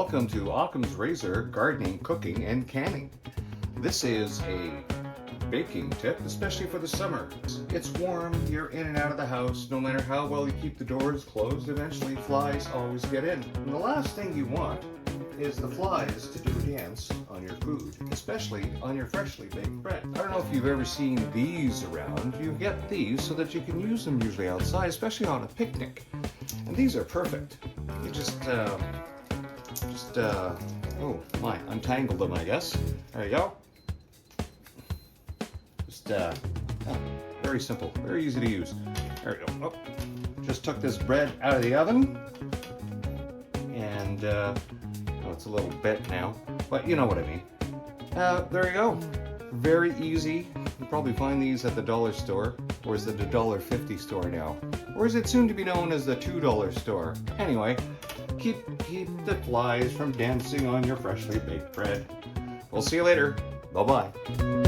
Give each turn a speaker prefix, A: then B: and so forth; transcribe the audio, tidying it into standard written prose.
A: welcome to Occam's Razor Gardening, Cooking, and Canning. This is a baking tip, especially for the summer. It's warm, you're in and out of the house, no matter how well you keep the doors closed, eventually flies always get in. And the last thing you want is the flies to do a dance on your food, especially on your freshly baked bread. I don't know if you've ever seen these around. You get these so that you can use them usually outside, especially on a picnic. And these are perfect. You oh my, untangled them, I guess. There you go. Very simple, very easy to use. There we go. Oh, just took this bread out of the oven, and oh, it's a little bent now, but you know what I mean. There you go. Very easy. You'll probably find these at the dollar store, or is it the $1.50 store now? Or is it soon to be known as the $2 store? Anyway, keep the flies from dancing on your freshly baked bread. We'll see you later. Bye-bye.